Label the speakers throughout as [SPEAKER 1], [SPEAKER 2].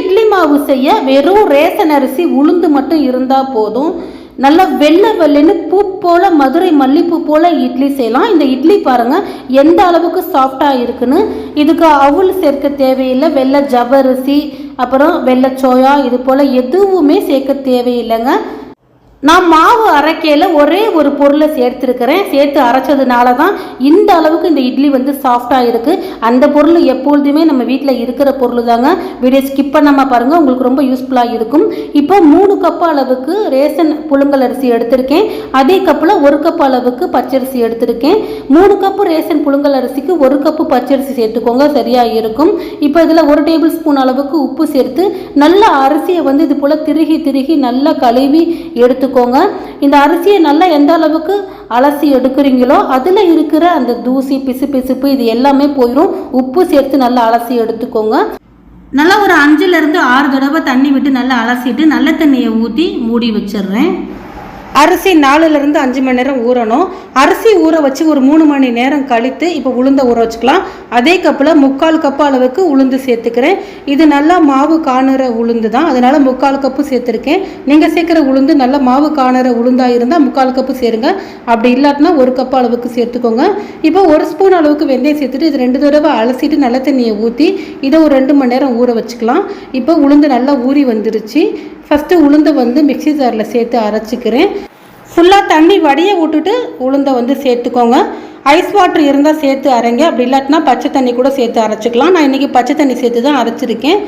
[SPEAKER 1] இட்லி மாவு செய்ய வெறும் ரேஷன் அரிசி உளுந்து மட்டும் இருந்தால் போதும். நல்லா வெள்ளை வெள்ளைன்னு பூ போல் மதுரை மல்லிப்பூ போல் இட்லி செய்யலாம். இந்த இட்லி பாருங்கள் எந்த அளவுக்கு சாஃப்டாக இருக்குன்னு. இதுக்கு அவுள் சேர்க்க தேவையில்லை. வெள்ளை ஜவ்வரிசி அப்புறம் வெள்ளை சோயா இது போல் எதுவுமே சேர்க்க தேவையில்லைங்க. நான் மாவு அரைக்கையில் ஒரே ஒரு பொருளை சேர்த்துருக்கிறேன். சேர்த்து அரைச்சதுனால தான் இந்த அளவுக்கு இந்த இட்லி வந்து சாஃப்டாக இருக்குது. அந்த பொருள் எப்பொழுதுமே நம்ம வீட்டில் இருக்கிற பொருள் தாங்க. வீடியோ ஸ்கிப் பண்ணாமல் பாருங்கள், உங்களுக்கு ரொம்ப யூஸ்ஃபுல்லாக இருக்கும். இப்போ 3 கப் அளவுக்கு ரேஷன் புழுங்கல் அரிசி எடுத்திருக்கேன். அதே கப்பில் 1 கப் அளவுக்கு பச்சரிசி எடுத்திருக்கேன். 3 கப்பு ரேஷன் புழுங்கல் அரிசிக்கு 1 கப்பு பச்சரிசி சேர்த்துக்கோங்க, சரியாக இருக்கும். இப்போ இதில் 1 டேபிள் ஸ்பூன் அளவுக்கு உப்பு சேர்த்து நல்லா அரிசியை வந்து இது போல் திருகி நல்லா கழுவி எடுத்துக்கோங்க. இந்த அரிசியை நல்லா எந்த அளவுக்கு அலசி எடுக்கிறீங்களோ அதில் இருக்கிற அந்த தூசி பிசுப்பு இது எல்லாமே போயிடும். உப்பு சேர்த்து நல்லா அலசி எடுத்துக்கோங்க. நல்லா ஒரு 5லிருந்து 6 தடவை தண்ணி விட்டு நல்லா அலசிட்டு நல்ல தண்ணியை ஊற்றி மூடி வச்சிடுறேன். அரிசி 4லிருந்து 5 மணி நேரம் ஊறணும். அரிசி ஊற வச்சு ஒரு 3 மணி நேரம் கழித்து இப்போ உளுந்த ஊற வச்சுக்கலாம். அதே கப்பில் 3/4 கப் அளவுக்கு உளுந்து சேர்த்துக்கிறேன். இது நல்லா மாவு காணுற உளுந்து தான், அதனால் 3/4 கப்பு சேர்த்துருக்கேன். நீங்கள் சேர்க்குற உளுந்து நல்லா மாவு காணுற உளுந்தாக இருந்தால் 3/4 கப்பு சேருங்க. அப்படி இல்லாட்டினா 1 கப் அளவுக்கு சேர்த்துக்கோங்க. இப்போ 1 ஸ்பூன் அளவுக்கு வெந்தயம் சேர்த்துட்டு இது 2 தடவை அலசிட்டு நல்ல தண்ணியை ஊற்றி இதை ஒரு 2 மணி நேரம் ஊற வச்சுக்கலாம். இப்போ உளுந்து நல்லா ஊறி வந்துருச்சு. ஃபஸ்ட்டு உளுந்தை வந்து மிக்சி ஜாரில் சேர்த்து அரைச்சிக்கிறேன். ஃபுல்லாக தண்ணி வடிய விட்டுட்டு உளுந்தை வந்து சேர்த்துக்கோங்க. ஐஸ் வாட்டர் இருந்தால் சேர்த்து அரைங்க, அப்படி இல்லாட்டினா பச்சை தண்ணி கூட சேர்த்து அரைச்சிக்கலாம். நான் இன்றைக்கி பச்சை தண்ணி சேர்த்து தான் அரைச்சிருக்கேன்.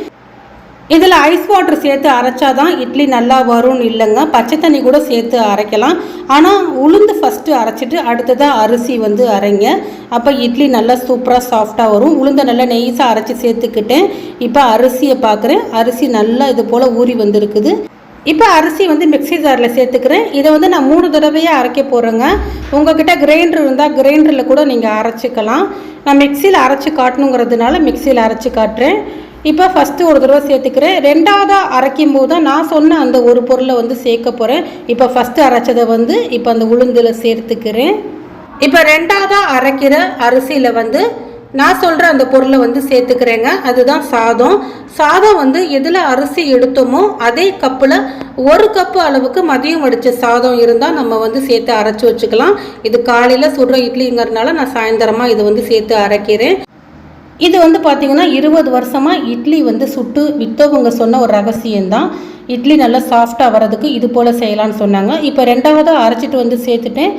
[SPEAKER 1] இதில் ஐஸ் வாட்டர் சேர்த்து அரைச்சாதான் இட்லி நல்லா வரும்னு இல்லைங்க, பச்சை தண்ணி கூட சேர்த்து அரைக்கலாம். ஆனால் உளுந்து ஃபஸ்ட்டு அரைச்சிட்டு அடுத்ததாக அரிசி வந்து அரைங்க, அப்போ இட்லி நல்லா சூப்பராக சாஃப்டாக வரும். உளுந்தை நல்லா நெய்ஸாக அரைச்சி சேர்த்துக்கிட்டேன். இப்போ அரிசியை பார்க்குறேன், அரிசி நல்லா இது போல் ஊறி வந்திருக்குது. இப்போ அரிசி வந்து மிக்சி ஜாரில் சேர்த்துக்கிறேன். இதை வந்து நான் 3 தடவையாக அரைக்க போகிறேங்க. உங்கள்கிட்ட கிரைண்டர் இருந்தால் கிரைண்டரில் கூட நீங்கள் அரைச்சிக்கலாம். நான் மிக்சியில் அரைச்சி காட்டணுங்கிறதுனால மிக்சியில் அரைச்சி காட்டுறேன். இப்போ ஃபஸ்ட்டு ஒரு தடவை சேர்த்துக்கிறேன். 2வதாக அரைக்கும் போது தான் நான் சொன்ன அந்த ஒரு பொருளை வந்து சேர்க்க போகிறேன். இப்போ ஃபஸ்ட்டு அரைச்சதை வந்து இப்போ அந்த உளுந்தில் சேர்த்துக்கிறேன். இப்போ 2வதாக அரைக்கிற அரிசியில் வந்து நான் சொல்கிற அந்த பொருளை வந்து சேர்த்துக்கிறேங்க. அதுதான் சாதம் வந்து எதில் அரிசி எடுத்தோமோ அதே கப்பில் 1 கப்பு அளவுக்கு மதியம் வடித்த சாதம் இருந்தால் நம்ம வந்து சேர்த்து அரைச்சி வச்சுக்கலாம். இது காலையில் சுடுற இட்லிங்கிறதுனால நான் சாயந்தரமாக இது வந்து சேர்த்து அரைக்கிறேன். இது வந்து பார்த்திங்கன்னா 20 வருஷமாக இட்லி வந்து சுட்டு விற்றவங்க சொன்ன ஒரு ரகசியம்தான். இட்லி நல்லா சாஃப்டாக வர்றதுக்கு இது போல் செய்யலான்னு சொன்னாங்க. இப்போ 2வதாக அரைச்சிட்டு வந்து சேர்த்துட்டேன்.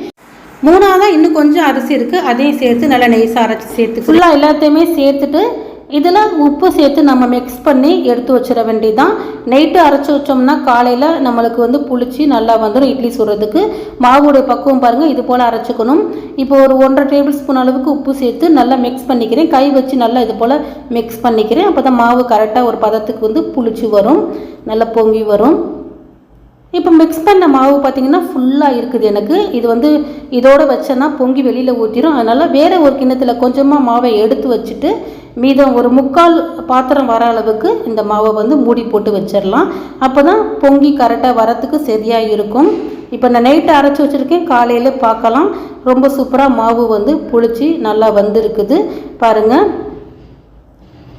[SPEAKER 1] 3வதாக இன்னும் கொஞ்சம் அரிசி இருக்குது, அதையும் சேர்த்து நல்லா நெய்ஸாக அரைச்சி சேர்த்து ஃபுல்லாக எல்லாத்தையுமே சேர்த்துட்டு இதில் உப்பு சேர்த்து நம்ம மிக்ஸ் பண்ணி எடுத்து வச்சிட வேண்டியதான். நைட்டு அரைச்சி வச்சோம்னா காலையில் நம்மளுக்கு வந்து புளிச்சு நல்லா வந்துடும் இட்லி சுடுறதுக்கு. மாவுடைய பக்குவம் பாருங்கள், இது போல் அரைச்சிக்கணும். இப்போ ஒரு 1.5 டேபிள் ஸ்பூன் அளவுக்கு உப்பு சேர்த்து நல்லா மிக்ஸ் பண்ணிக்கிறேன். கை வச்சு நல்லா இது போல் மிக்ஸ் பண்ணிக்கிறேன். அப்போ தான் மாவு கரெக்டாக ஒரு பதத்துக்கு வந்து புளிச்சு வரும், நல்லா பொங்கி வரும். இப்போ மிக்ஸ் பண்ண மாவு பார்த்திங்கன்னா ஃபுல்லாக இருக்குது எனக்கு. இது வந்து இதோடு வச்சேன்னா பொங்கி வெளியில் ஊற்றிடும். அதனால் வேறு ஒரு கிண்ணத்தில் கொஞ்சமாக மாவை எடுத்து வச்சுட்டு மீதம் ஒரு 3/4 பாத்திரம் வர அளவுக்கு இந்த மாவை வந்து மூடி போட்டு வச்சிடலாம். அப்போ தான் பொங்கி கரெக்டாக வரத்துக்கு சரியாக இருக்கும். இப்போ நான் நைட்டு அரைச்சி வச்சுருக்கேன், காலையில் பார்க்கலாம். ரொம்ப சூப்பராக மாவு வந்து புளிச்சு நல்லா வந்திருக்குது பாருங்கள்.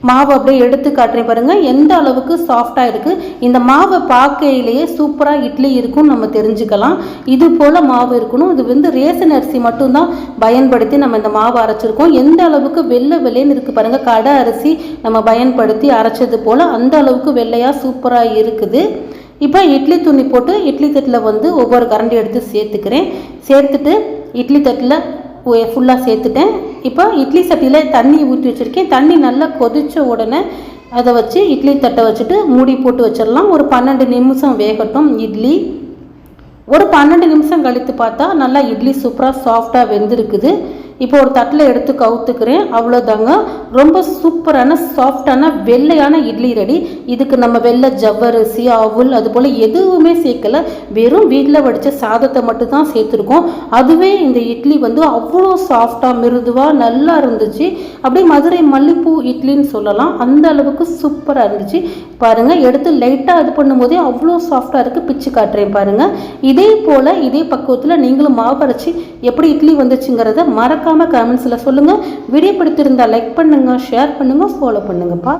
[SPEAKER 1] மாவு அப்படியே எடுத்து காட்டுறேன் பாருங்கள் எந்த அளவுக்கு சாஃப்டாக இருக்குது. இந்த மாவை பார்க்கையிலேயே சூப்பராக இட்லி இருக்கும்னு நம்ம தெரிஞ்சுக்கலாம். இது போல் மாவு இருக்கணும். இது வந்து ரேஷன் அரிசி மட்டும்தான் பயன்படுத்தி நம்ம இந்த மாவு அரைச்சிருக்கோம். எந்த அளவுக்கு வெள்ளை வெள்ளைன்னு இருக்குது பாருங்கள். கடை அரிசி நம்ம பயன்படுத்தி அரைச்சது போல் அந்த அளவுக்கு வெள்ளையாக சூப்பராக இருக்குது. இப்போ இட்லி துணி போட்டு இட்லி தட்டில் வந்து ஒவ்வொரு கரண்டி எடுத்து சேர்த்துக்கிறேன். சேர்த்துட்டு இட்லி தட்டில் ஃபுல்லாக சேர்த்துட்டேன். இப்போ இட்லி சட்டியில் தண்ணி ஊற்றி வச்சுருக்கேன். தண்ணி நல்லா கொதித்த உடனே அதை வச்சு இட்லி தட்டை வச்சுட்டு மூடி போட்டு வச்சிடலாம். ஒரு 12 நிமிஷம் வேகட்டும் இட்லி. ஒரு 12 நிமிஷம் கழித்து பார்த்தா நல்லா இட்லி சூப்பராக சாஃப்டாக வெந்திருக்குது. இப்போ ஒரு தட்டில் எடுத்து கவுத்துக்கிறேன். அவ்வளோதாங்க, ரொம்ப சூப்பரான சாஃப்டான வெள்ளையான இட்லி ரெடி. இதுக்கு நம்ம வெள்ளை ஜவ்வரிசி அவுள் அது போல் எதுவுமே சேர்க்கலை, வெறும் வீட்டில் வடித்த சாதத்தை மட்டும்தான் சேர்த்துருக்கோம். அதுவே இந்த இட்லி வந்து அவ்வளோ சாஃப்டாக மிருதுவாக நல்லா இருந்துச்சு. அப்படியே மதுரை மல்லிப்பூ இட்லின்னு சொல்லலாம், அந்த அளவுக்கு சூப்பராக இருந்துச்சு பாருங்கள். எடுத்து லைட்டாக இது பண்ணும்போதே அவ்வளோ சாஃப்டாக இருக்குது. பிச்சு காட்டுறேன் பாருங்கள். இதே போல் இதே பக்குவத்தில் நீங்களும் மாவு அரைச்சி எப்படி இட்லி வந்துச்சுங்கிறத மறக்காமல் கமெண்ட்ஸில் சொல்லுங்கள். வீடியோ பிடித்திருந்தால் லைக் பண்ணுங்கள், ஷேர் பண்ணுங்கள், ஃபாலோ பண்ணுங்கப்பா.